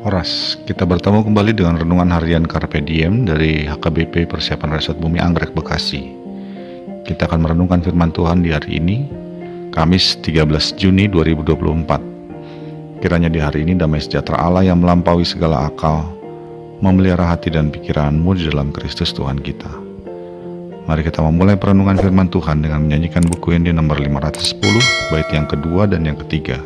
Horas, kita bertemu kembali dengan renungan harian Carpe Diem dari HKBP Persiapan Resort Bumi Anggrek Bekasi. Kita akan merenungkan firman Tuhan di hari ini, Kamis 13 Juni 2024. Kiranya di hari ini damai sejahtera Allah yang melampaui segala akal, memelihara hati dan pikiranmu di dalam Kristus Tuhan kita. Mari kita memulai perenungan firman Tuhan dengan menyanyikan buku yang di nomor 510, bait yang kedua dan yang ketiga.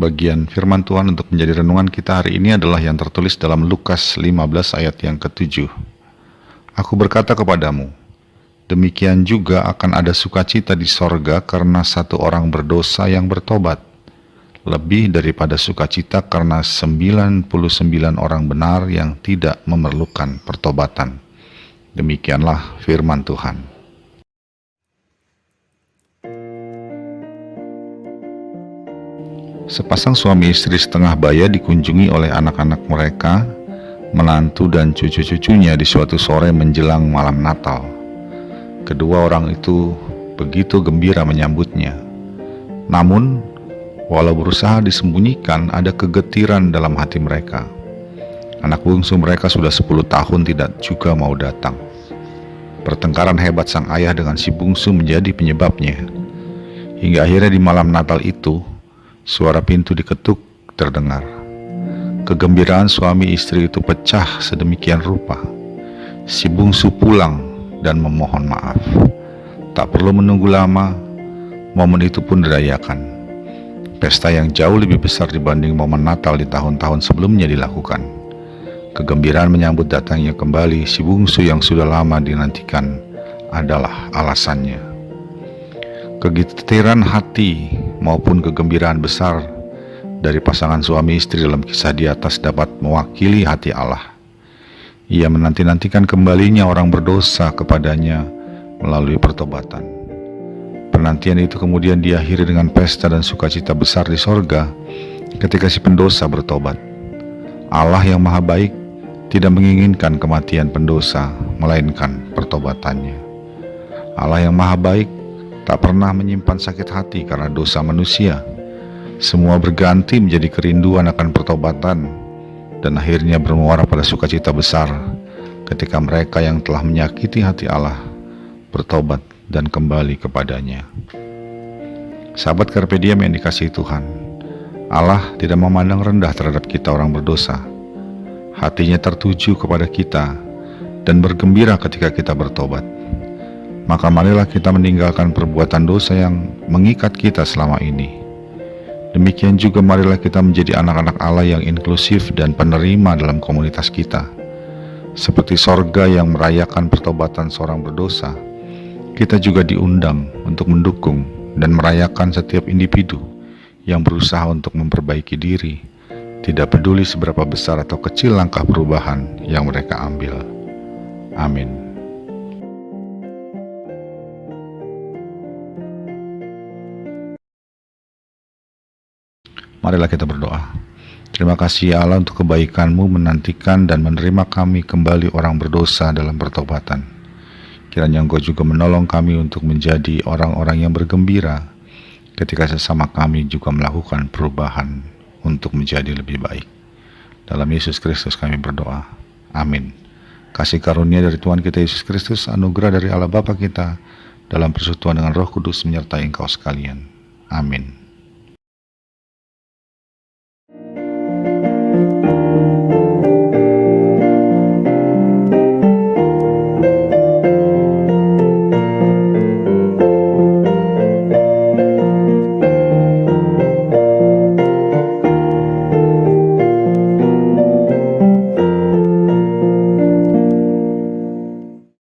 Bagian firman Tuhan untuk menjadi renungan kita hari ini adalah yang tertulis dalam Lukas 15 ayat yang ke-7. Aku berkata kepadamu, demikian juga akan ada sukacita di sorga karena satu orang berdosa yang bertobat, lebih daripada sukacita karena 99 orang benar yang tidak memerlukan pertobatan. Demikianlah firman Tuhan. Sepasang suami istri setengah baya dikunjungi oleh anak-anak mereka, menantu dan cucu-cucunya di suatu sore menjelang malam Natal. Kedua orang itu begitu gembira menyambutnya. Namun, walau berusaha disembunyikan, ada kegetiran dalam hati mereka. Anak bungsu mereka sudah 10 tahun tidak juga mau datang. Pertengkaran hebat sang ayah dengan si bungsu menjadi penyebabnya. Hingga akhirnya di malam Natal itu, suara pintu diketuk terdengar. Kegembiraan suami istri itu pecah sedemikian rupa. Si bungsu pulang dan memohon maaf. Tak perlu menunggu lama, momen itu pun dirayakan. Pesta yang jauh lebih besar dibanding momen Natal di tahun-tahun sebelumnya dilakukan. Kegembiraan menyambut datangnya kembali si bungsu yang sudah lama dinantikan adalah alasannya. Kegetiran hati maupun kegembiraan besar dari pasangan suami istri dalam kisah di atas dapat mewakili hati Allah. Ia menanti-nantikan kembalinya orang berdosa kepadanya melalui pertobatan. Penantian itu kemudian diakhiri dengan pesta dan sukacita besar di sorga ketika si pendosa bertobat. Allah yang maha baik tidak menginginkan kematian pendosa, melainkan pertobatannya. Allah yang maha baik tak pernah menyimpan sakit hati karena dosa manusia. Semua berganti menjadi kerinduan akan pertobatan dan akhirnya bermuara pada sukacita besar ketika mereka yang telah menyakiti hati Allah bertobat dan kembali kepadanya. Sahabat Carpe Diem yang dikasihi Tuhan, Allah tidak memandang rendah terhadap kita orang berdosa. Hatinya tertuju kepada kita dan bergembira ketika kita bertobat. Maka marilah kita meninggalkan perbuatan dosa yang mengikat kita selama ini. Demikian juga marilah kita menjadi anak-anak Allah yang inklusif dan penerima dalam komunitas kita. Seperti sorga yang merayakan pertobatan seorang berdosa, kita juga diundang untuk mendukung, dan merayakan setiap individu yang berusaha untuk memperbaiki diri, tidak peduli seberapa besar atau kecil langkah perubahan yang mereka ambil. Amin. Marilah kita berdoa. Terima kasih ya Allah untuk kebaikan-Mu menantikan dan menerima kami kembali orang berdosa dalam pertobatan. Kiranya Engkau juga menolong kami untuk menjadi orang-orang yang bergembira ketika sesama kami juga melakukan perubahan untuk menjadi lebih baik. Dalam Yesus Kristus kami berdoa. Amin. Kasih karunia dari Tuhan kita Yesus Kristus, anugerah dari Allah Bapa kita, dalam persekutuan dengan Roh Kudus menyertai engkau sekalian. Amin.